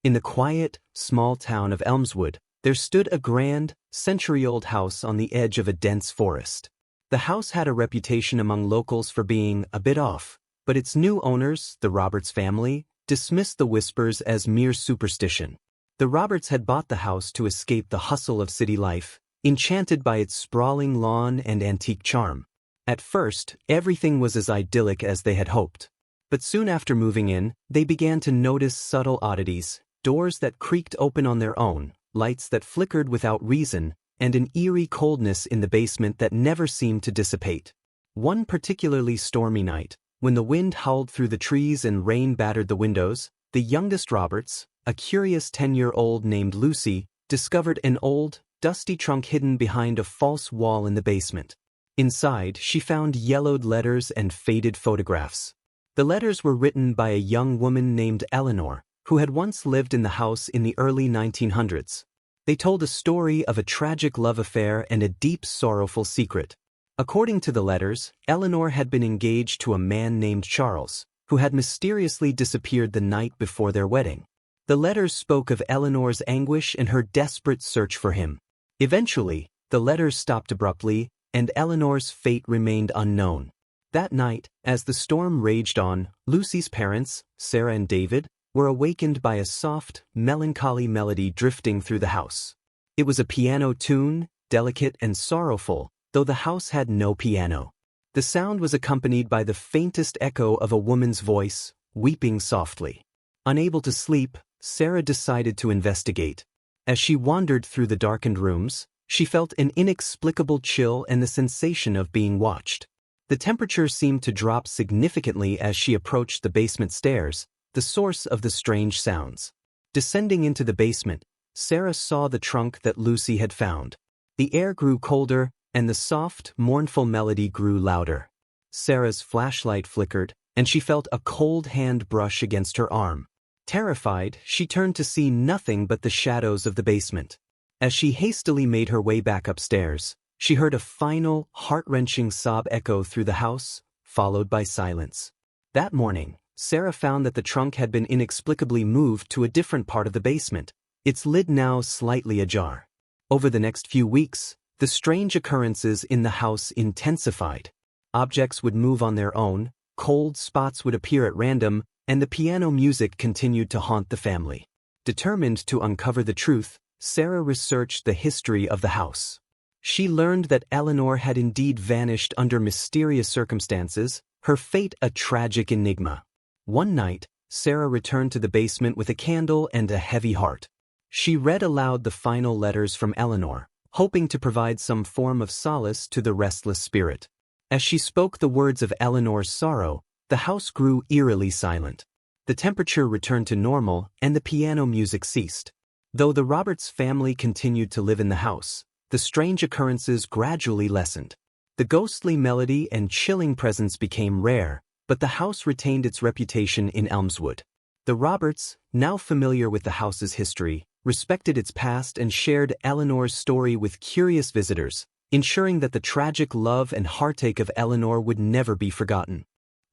In the quiet, small town of Elmswood, there stood a grand, century-old house on the edge of a dense forest. The house had a reputation among locals for being a bit off, but its new owners, the Roberts family, dismissed the whispers as mere superstition. The Roberts had bought the house to escape the hustle of city life, enchanted by its sprawling lawn and antique charm. At first, everything was as idyllic as they had hoped. But soon after moving in, they began to notice subtle oddities, doors that creaked open on their own, lights that flickered without reason, and an eerie coldness in the basement that never seemed to dissipate. One particularly stormy night, when the wind howled through the trees and rain battered the windows, the youngest Roberts, a curious 10-year-old named Lucy, discovered an old, dusty trunk hidden behind a false wall in the basement. Inside, she found yellowed letters and faded photographs. The letters were written by a young woman named Eleanor, who had once lived in the house in the early 1900s. They told a story of a tragic love affair and a deep, sorrowful secret. According to the letters, Eleanor had been engaged to a man named Charles, who had mysteriously disappeared the night before their wedding. The letters spoke of Eleanor's anguish and her desperate search for him. Eventually, the letters stopped abruptly, and Eleanor's fate remained unknown. That night, as the storm raged on, Lucy's parents, Sarah and David, were awakened by a soft, melancholy melody drifting through the house. It was a piano tune, delicate and sorrowful, though the house had no piano. The sound was accompanied by the faintest echo of a woman's voice, weeping softly. Unable to sleep, Sarah decided to investigate. As she wandered through the darkened rooms, she felt an inexplicable chill and the sensation of being watched. The temperature seemed to drop significantly as she approached the basement stairs, the source of the strange sounds. Descending into the basement, Sarah saw the trunk that Lucy had found. The air grew colder, and the soft, mournful melody grew louder. Sarah's flashlight flickered, and she felt a cold hand brush against her arm. Terrified, she turned to see nothing but the shadows of the basement. As she hastily made her way back upstairs, she heard a final, heart-wrenching sob echo through the house, followed by silence. That morning, Sarah found that the trunk had been inexplicably moved to a different part of the basement, its lid now slightly ajar. Over the next few weeks, the strange occurrences in the house intensified. Objects would move on their own, cold spots would appear at random, and the piano music continued to haunt the family. Determined to uncover the truth, Sarah researched the history of the house. She learned that Eleanor had indeed vanished under mysterious circumstances, her fate a tragic enigma. One night, Sarah returned to the basement with a candle and a heavy heart. She read aloud the final letters from Eleanor, hoping to provide some form of solace to the restless spirit. As she spoke the words of Eleanor's sorrow, the house grew eerily silent. The temperature returned to normal, and the piano music ceased. Though the Roberts family continued to live in the house, the strange occurrences gradually lessened. The ghostly melody and chilling presence became rare, but the house retained its reputation in Elmswood. The Roberts, now familiar with the house's history, respected its past and shared Eleanor's story with curious visitors, ensuring that the tragic love and heartache of Eleanor would never be forgotten.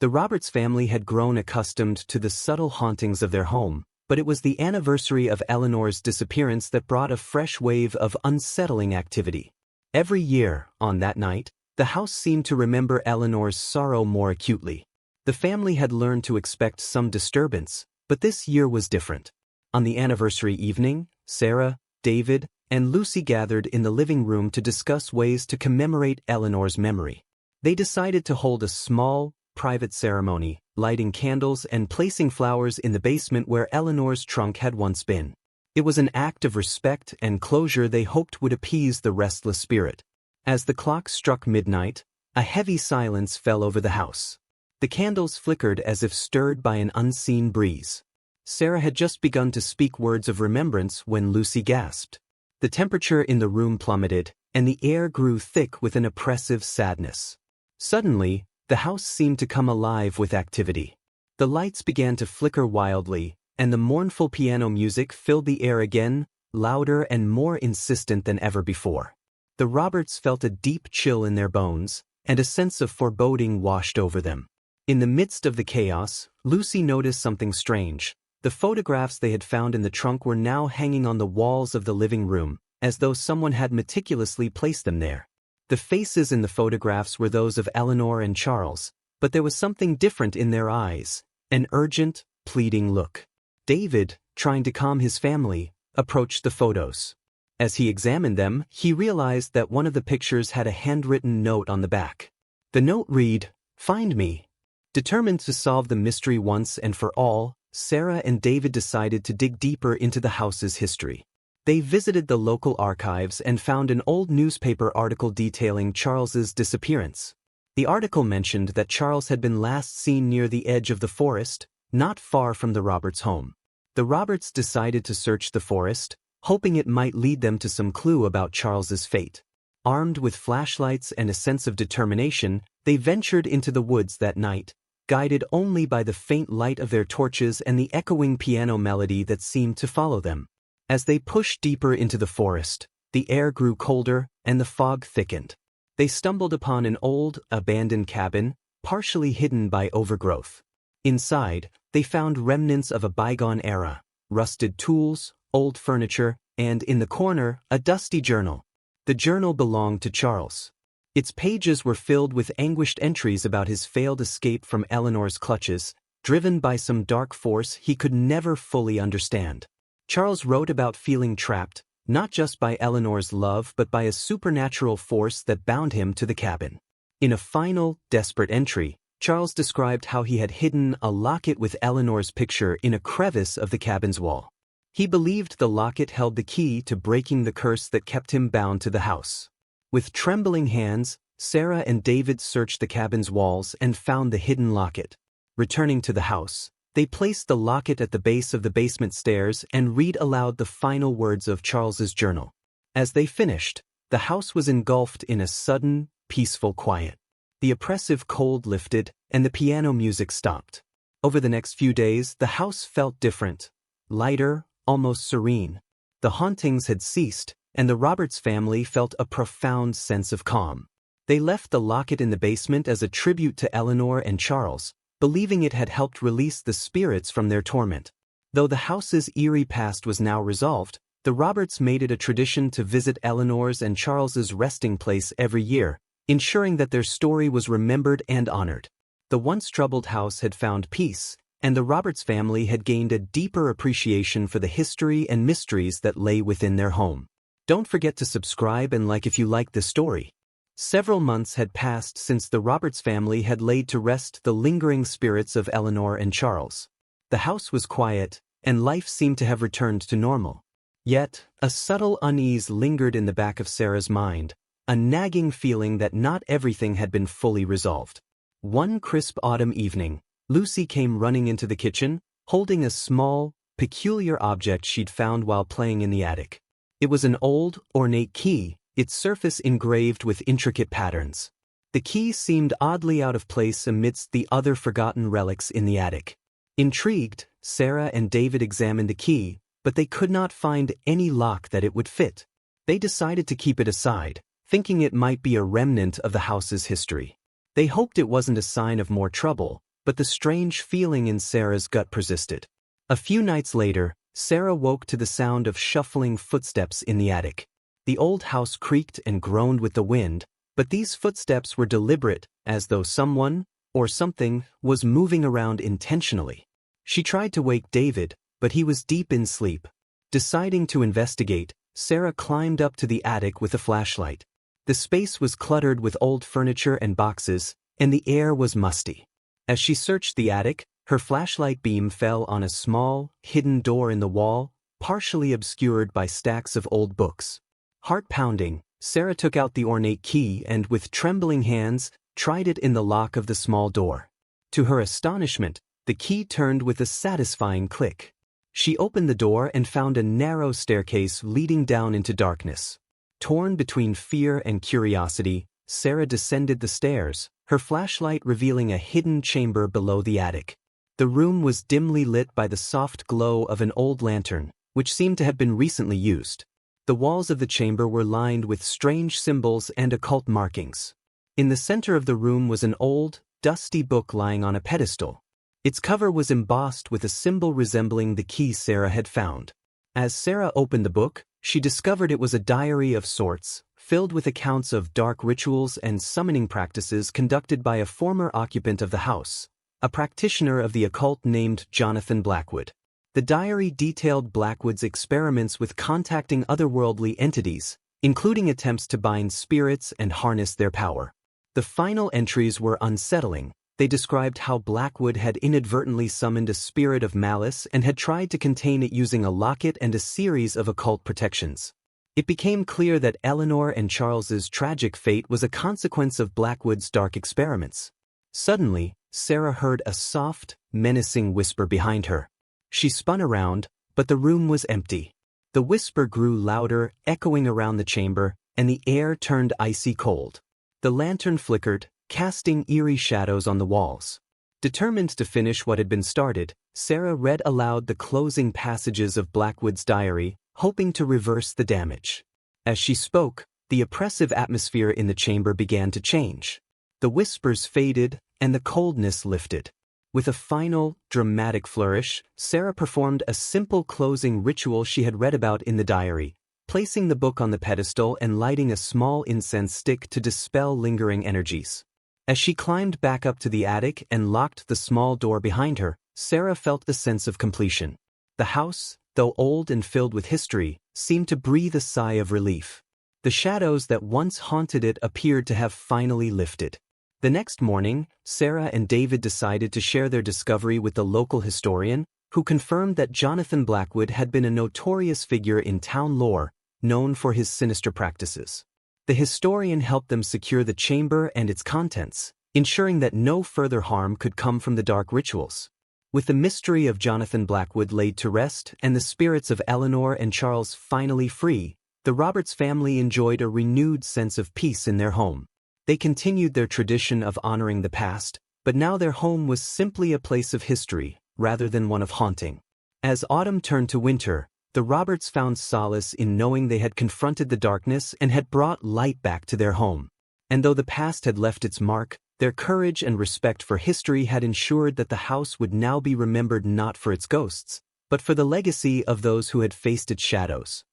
The Roberts family had grown accustomed to the subtle hauntings of their home, but it was the anniversary of Eleanor's disappearance that brought a fresh wave of unsettling activity. Every year, on that night, the house seemed to remember Eleanor's sorrow more acutely. The family had learned to expect some disturbance, but this year was different. On the anniversary evening, Sarah, David, and Lucy gathered in the living room to discuss ways to commemorate Eleanor's memory. They decided to hold a small, private ceremony, lighting candles and placing flowers in the basement where Eleanor's trunk had once been. It was an act of respect and closure they hoped would appease the restless spirit. As the clock struck midnight, a heavy silence fell over the house. The candles flickered as if stirred by an unseen breeze. Sarah had just begun to speak words of remembrance when Lucy gasped. The temperature in the room plummeted, and the air grew thick with an oppressive sadness. Suddenly, the house seemed to come alive with activity. The lights began to flicker wildly, and the mournful piano music filled the air again, louder and more insistent than ever before. The Roberts felt a deep chill in their bones, and a sense of foreboding washed over them. In the midst of the chaos, Lucy noticed something strange. The photographs they had found in the trunk were now hanging on the walls of the living room, as though someone had meticulously placed them there. The faces in the photographs were those of Eleanor and Charles, but there was something different in their eyes, an urgent, pleading look. David, trying to calm his family, approached the photos. As he examined them, he realized that one of the pictures had a handwritten note on the back. The note read, "Find me." Determined to solve the mystery once and for all, Sarah and David decided to dig deeper into the house's history. They visited the local archives and found an old newspaper article detailing Charles's disappearance. The article mentioned that Charles had been last seen near the edge of the forest, not far from the Roberts' home. The Roberts decided to search the forest, hoping it might lead them to some clue about Charles's fate. Armed with flashlights and a sense of determination, they ventured into the woods that night, guided only by the faint light of their torches and the echoing piano melody that seemed to follow them. As they pushed deeper into the forest, the air grew colder and the fog thickened. They stumbled upon an old, abandoned cabin, partially hidden by overgrowth. Inside, they found remnants of a bygone era, rusted tools, old furniture, and in the corner, a dusty journal. The journal belonged to Charles. Its pages were filled with anguished entries about his failed escape from Eleanor's clutches, driven by some dark force he could never fully understand. Charles wrote about feeling trapped, not just by Eleanor's love but by a supernatural force that bound him to the cabin. In a final, desperate entry, Charles described how he had hidden a locket with Eleanor's picture in a crevice of the cabin's wall. He believed the locket held the key to breaking the curse that kept him bound to the house. With trembling hands, Sarah and David searched the cabin's walls and found the hidden locket. Returning to the house, they placed the locket at the base of the basement stairs and read aloud the final words of Charles's journal. As they finished, the house was engulfed in a sudden, peaceful quiet. The oppressive cold lifted, and the piano music stopped. Over the next few days, the house felt different, lighter, almost serene. The hauntings had ceased, and the Roberts family felt a profound sense of calm. They left the locket in the basement as a tribute to Eleanor and Charles, believing it had helped release the spirits from their torment. Though the house's eerie past was now resolved, the Roberts made it a tradition to visit Eleanor's and Charles's resting place every year, ensuring that their story was remembered and honored. The once troubled house had found peace, and the Roberts family had gained a deeper appreciation for the history and mysteries that lay within their home. Don't forget to subscribe and like if you like the story. Several months had passed since the Roberts family had laid to rest the lingering spirits of Eleanor and Charles. The house was quiet, and life seemed to have returned to normal. Yet, a subtle unease lingered in the back of Sarah's mind, a nagging feeling that not everything had been fully resolved. One crisp autumn evening, Lucy came running into the kitchen, holding a small, peculiar object she'd found while playing in the attic. It was an old, ornate key, its surface engraved with intricate patterns. The key seemed oddly out of place amidst the other forgotten relics in the attic. Intrigued, Sarah and David examined the key, but they could not find any lock that it would fit. They decided to keep it aside, thinking it might be a remnant of the house's history. They hoped it wasn't a sign of more trouble, but the strange feeling in Sarah's gut persisted. A few nights later, Sarah woke to the sound of shuffling footsteps in the attic. The old house creaked and groaned with the wind, but these footsteps were deliberate, as though someone, or something, was moving around intentionally. She tried to wake David, but he was deep in sleep. Deciding to investigate, Sarah climbed up to the attic with a flashlight. The space was cluttered with old furniture and boxes, and the air was musty. As she searched the attic, her flashlight beam fell on a small, hidden door in the wall, partially obscured by stacks of old books. Heart-pounding, Sarah took out the ornate key and, with trembling hands, tried it in the lock of the small door. To her astonishment, the key turned with a satisfying click. She opened the door and found a narrow staircase leading down into darkness. Torn between fear and curiosity, Sarah descended the stairs, her flashlight revealing a hidden chamber below the attic. The room was dimly lit by the soft glow of an old lantern, which seemed to have been recently used. The walls of the chamber were lined with strange symbols and occult markings. In the center of the room was an old, dusty book lying on a pedestal. Its cover was embossed with a symbol resembling the key Sarah had found. As Sarah opened the book, she discovered it was a diary of sorts, filled with accounts of dark rituals and summoning practices conducted by a former occupant of the house, a practitioner of the occult named Jonathan Blackwood. The diary detailed Blackwood's experiments with contacting otherworldly entities, including attempts to bind spirits and harness their power. The final entries were unsettling. They described how Blackwood had inadvertently summoned a spirit of malice and had tried to contain it using a locket and a series of occult protections. It became clear that Eleanor and Charles's tragic fate was a consequence of Blackwood's dark experiments. Suddenly, Sarah heard a soft, menacing whisper behind her. She spun around, but the room was empty. The whisper grew louder, echoing around the chamber, and the air turned icy cold. The lantern flickered, casting eerie shadows on the walls. Determined to finish what had been started, Sarah read aloud the closing passages of Blackwood's diary, hoping to reverse the damage. As she spoke, the oppressive atmosphere in the chamber began to change. The whispers faded, and the coldness lifted. With a final, dramatic flourish, Sarah performed a simple closing ritual she had read about in the diary, placing the book on the pedestal and lighting a small incense stick to dispel lingering energies. As she climbed back up to the attic and locked the small door behind her, Sarah felt the sense of completion. The house, though old and filled with history, seemed to breathe a sigh of relief. The shadows that once haunted it appeared to have finally lifted. The next morning, Sarah and David decided to share their discovery with the local historian, who confirmed that Jonathan Blackwood had been a notorious figure in town lore, known for his sinister practices. The historian helped them secure the chamber and its contents, ensuring that no further harm could come from the dark rituals. With the mystery of Jonathan Blackwood laid to rest and the spirits of Eleanor and Charles finally free, the Roberts family enjoyed a renewed sense of peace in their home. They continued their tradition of honoring the past, but now their home was simply a place of history, rather than one of haunting. As autumn turned to winter, the Roberts found solace in knowing they had confronted the darkness and had brought light back to their home. And though the past had left its mark, their courage and respect for history had ensured that the house would now be remembered not for its ghosts, but for the legacy of those who had faced its shadows.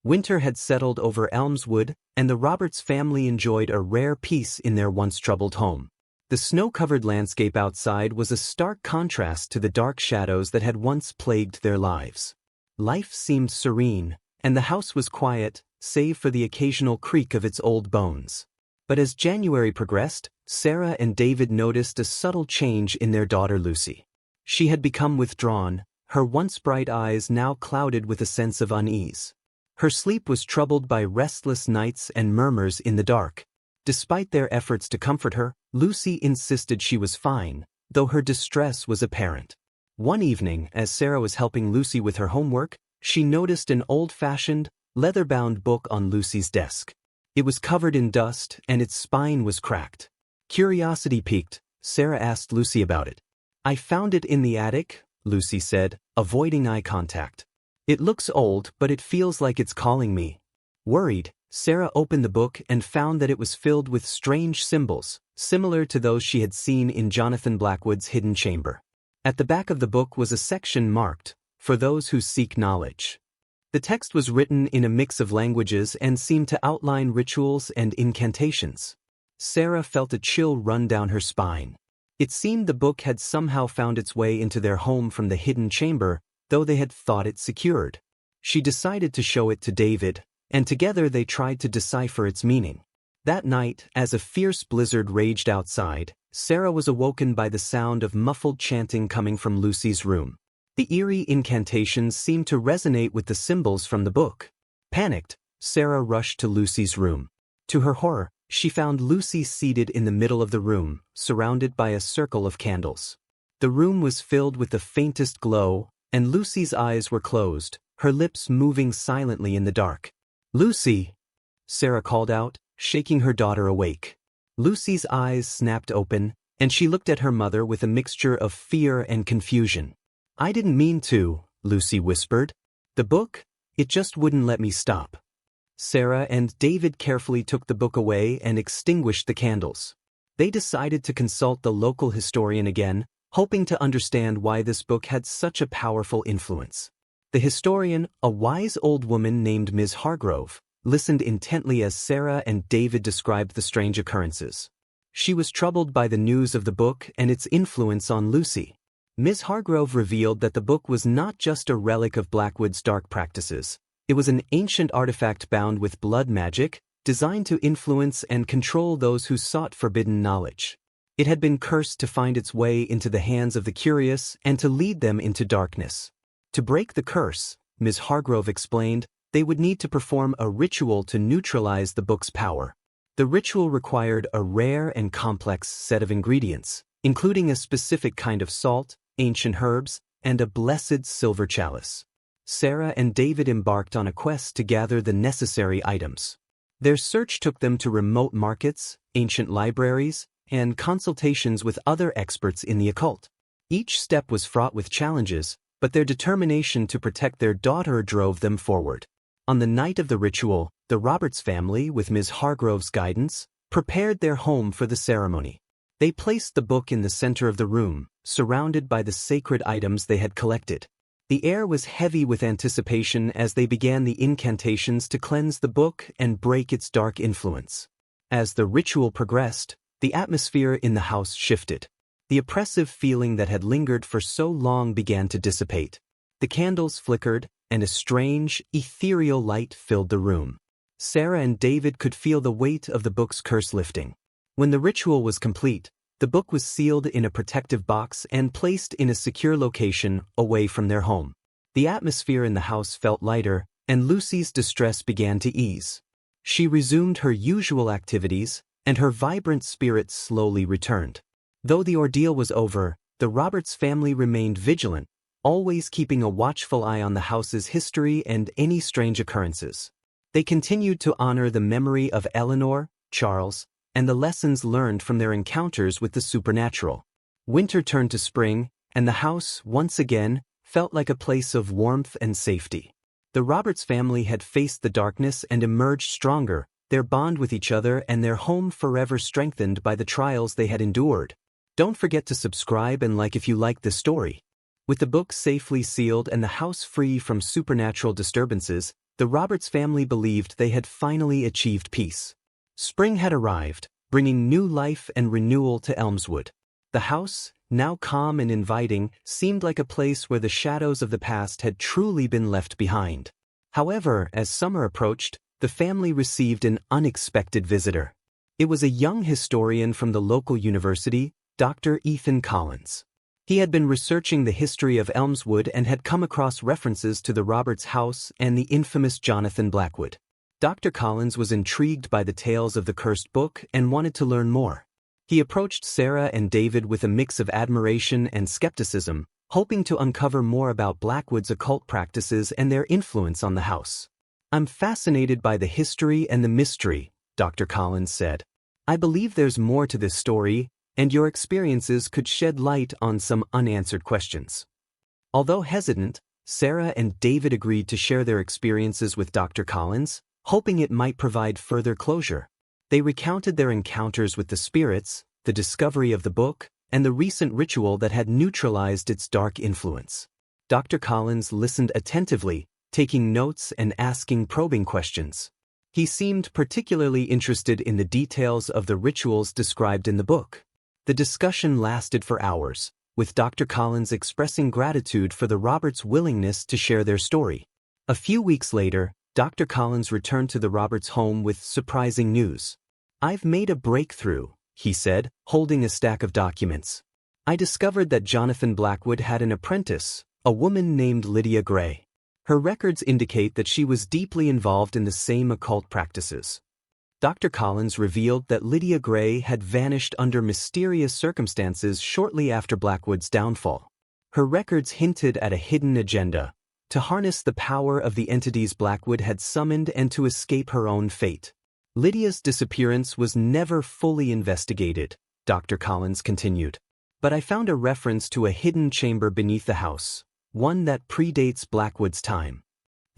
Winter had settled over Elmswood, and the Roberts family enjoyed a rare peace in their once troubled home. The snow-covered landscape outside was a stark contrast to the dark shadows that had once plagued their lives. Life seemed serene, and the house was quiet, save for the occasional creak of its old bones. But as January progressed, Sarah and David noticed a subtle change in their daughter Lucy. She had become withdrawn, her once bright eyes now clouded with a sense of unease. Her sleep was troubled by restless nights and murmurs in the dark. Despite their efforts to comfort her, Lucy insisted she was fine, though her distress was apparent. One evening, as Sarah was helping Lucy with her homework, she noticed an old-fashioned, leather-bound book on Lucy's desk. It was covered in dust, and its spine was cracked. Curiosity piqued, Sarah asked Lucy about it. "I found it in the attic," Lucy said, avoiding eye contact. "It looks old, but it feels like it's calling me." Worried, Sarah opened the book and found that it was filled with strange symbols, similar to those she had seen in Jonathan Blackwood's hidden chamber. At the back of the book was a section marked, "For those who seek knowledge." The text was written in a mix of languages and seemed to outline rituals and incantations. Sarah felt a chill run down her spine. It seemed the book had somehow found its way into their home from the hidden chamber, though they had thought it secured. She decided to show it to David, and together they tried to decipher its meaning. That night, as a fierce blizzard raged outside, Sarah was awoken by the sound of muffled chanting coming from Lucy's room. The eerie incantations seemed to resonate with the symbols from the book. Panicked, Sarah rushed to Lucy's room. To her horror, she found Lucy seated in the middle of the room, surrounded by a circle of candles. The room was filled with the faintest glow, and Lucy's eyes were closed, her lips moving silently in the dark. "Lucy!" Sarah called out, shaking her daughter awake. Lucy's eyes snapped open, and she looked at her mother with a mixture of fear and confusion. "I didn't mean to," Lucy whispered. "The book? It just wouldn't let me stop." Sarah and David carefully took the book away and extinguished the candles. They decided to consult the local historian again, hoping to understand why this book had such a powerful influence. The historian, a wise old woman named Ms. Hargrove, listened intently as Sarah and David described the strange occurrences. She was troubled by the news of the book and its influence on Lucy. Ms. Hargrove revealed that the book was not just a relic of Blackwood's dark practices. It was an ancient artifact bound with blood magic, designed to influence and control those who sought forbidden knowledge. It had been cursed to find its way into the hands of the curious and to lead them into darkness. To break the curse, Ms. Hargrove explained, they would need to perform a ritual to neutralize the book's power. The ritual required a rare and complex set of ingredients, including a specific kind of salt, ancient herbs, and a blessed silver chalice. Sarah and David embarked on a quest to gather the necessary items. Their search took them to remote markets, ancient libraries, and consultations with other experts in the occult. Each step was fraught with challenges, but their determination to protect their daughter drove them forward. On the night of the ritual, the Roberts family, with Ms. Hargrove's guidance, prepared their home for the ceremony. They placed the book in the center of the room, surrounded by the sacred items they had collected. The air was heavy with anticipation as they began the incantations to cleanse the book and break its dark influence. As the ritual progressed, the atmosphere in the house shifted. The oppressive feeling that had lingered for so long began to dissipate. The candles flickered, and a strange, ethereal light filled the room. Sarah and David could feel the weight of the book's curse lifting. When the ritual was complete, the book was sealed in a protective box and placed in a secure location away from their home. The atmosphere in the house felt lighter, and Lucy's distress began to ease. She resumed her usual activities, and her vibrant spirit slowly returned. Though the ordeal was over, the Roberts family remained vigilant, always keeping a watchful eye on the house's history and any strange occurrences. They continued to honor the memory of Eleanor, Charles, and the lessons learned from their encounters with the supernatural. Winter turned to spring, and the house, once again, felt like a place of warmth and safety. The Roberts family had faced the darkness and emerged stronger, their bond with each other and their home forever strengthened by the trials they had endured. Don't forget to subscribe and like if you like this story. With the book safely sealed and the house free from supernatural disturbances, the Roberts family believed they had finally achieved peace. Spring had arrived, bringing new life and renewal to Elmswood. The house, now calm and inviting, seemed like a place where the shadows of the past had truly been left behind. However, as summer approached, the family received an unexpected visitor. It was a young historian from the local university, Dr. Ethan Collins. He had been researching the history of Elmswood and had come across references to the Roberts house and the infamous Jonathan Blackwood. Dr. Collins was intrigued by the tales of the cursed book and wanted to learn more. He approached Sarah and David with a mix of admiration and skepticism, hoping to uncover more about Blackwood's occult practices and their influence on the house. "I'm fascinated by the history and the mystery," Dr. Collins said. "I believe there's more to this story, and your experiences could shed light on some unanswered questions." Although hesitant, Sarah and David agreed to share their experiences with Dr. Collins, hoping it might provide further closure. They recounted their encounters with the spirits, the discovery of the book, and the recent ritual that had neutralized its dark influence. Dr. Collins listened attentively, taking notes and asking probing questions. He seemed particularly interested in the details of the rituals described in the book. The discussion lasted for hours, with Dr. Collins expressing gratitude for the Roberts' willingness to share their story. A few weeks later, Dr. Collins returned to the Roberts' home with surprising news. "I've made a breakthrough," he said, holding a stack of documents. "I discovered that Jonathan Blackwood had an apprentice, a woman named Lydia Gray. Her records indicate that she was deeply involved in the same occult practices." Dr. Collins revealed that Lydia Gray had vanished under mysterious circumstances shortly after Blackwood's downfall. Her records hinted at a hidden agenda, to harness the power of the entities Blackwood had summoned and to escape her own fate. "Lydia's disappearance was never fully investigated," Dr. Collins continued. "But I found a reference to a hidden chamber beneath the house, one that predates Blackwood's time."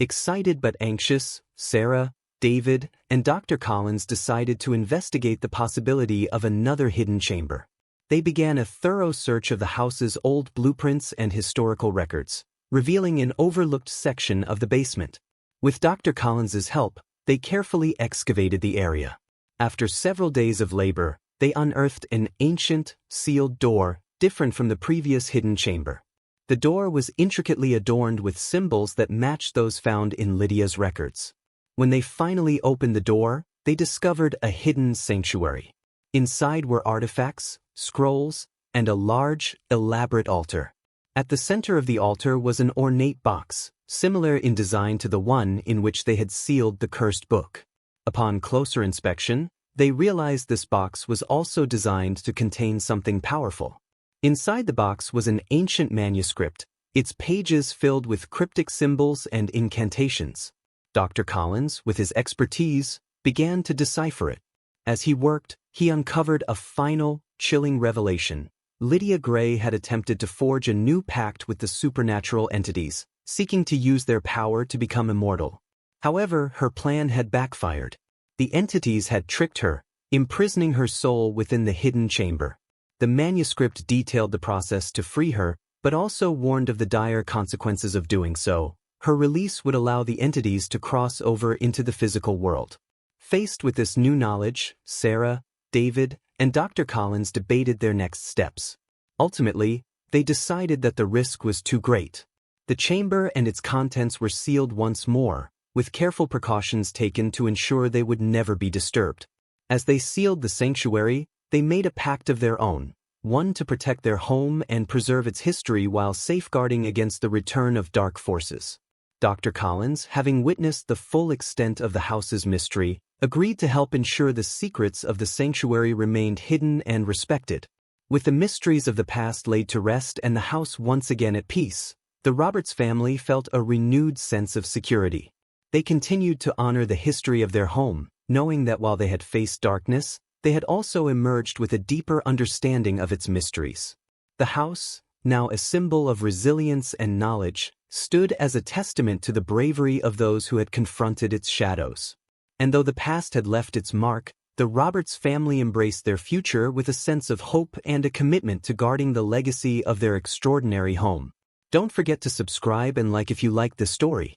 Excited but anxious, Sarah, David, and Dr. Collins decided to investigate the possibility of another hidden chamber. They began a thorough search of the house's old blueprints and historical records, revealing an overlooked section of the basement. With Dr. Collins's help, they carefully excavated the area. After several days of labor, they unearthed an ancient, sealed door, different from the previous hidden chamber. The door was intricately adorned with symbols that matched those found in Lydia's records. When they finally opened the door, they discovered a hidden sanctuary. Inside were artifacts, scrolls, and a large, elaborate altar. At the center of the altar was an ornate box, similar in design to the one in which they had sealed the cursed book. Upon closer inspection, they realized this box was also designed to contain something powerful. Inside the box was an ancient manuscript, its pages filled with cryptic symbols and incantations. Dr. Collins, with his expertise, began to decipher it. As he worked, he uncovered a final, chilling revelation. Lydia Gray had attempted to forge a new pact with the supernatural entities, seeking to use their power to become immortal. However, her plan had backfired. The entities had tricked her, imprisoning her soul within the hidden chamber. The manuscript detailed the process to free her, but also warned of the dire consequences of doing so. Her release would allow the entities to cross over into the physical world. Faced with this new knowledge, Sarah, David, and Dr. Collins debated their next steps. Ultimately, they decided that the risk was too great. The chamber and its contents were sealed once more, with careful precautions taken to ensure they would never be disturbed. As they sealed the sanctuary, they made a pact of their own, one to protect their home and preserve its history while safeguarding against the return of dark forces. Dr. Collins, having witnessed the full extent of the house's mystery, agreed to help ensure the secrets of the sanctuary remained hidden and respected. With the mysteries of the past laid to rest and the house once again at peace, the Roberts family felt a renewed sense of security. They continued to honor the history of their home, knowing that while they had faced darkness, they had also emerged with a deeper understanding of its mysteries. The house, now a symbol of resilience and knowledge, stood as a testament to the bravery of those who had confronted its shadows. And though the past had left its mark, the Roberts family embraced their future with a sense of hope and a commitment to guarding the legacy of their extraordinary home. Don't forget to subscribe and like if you like this story.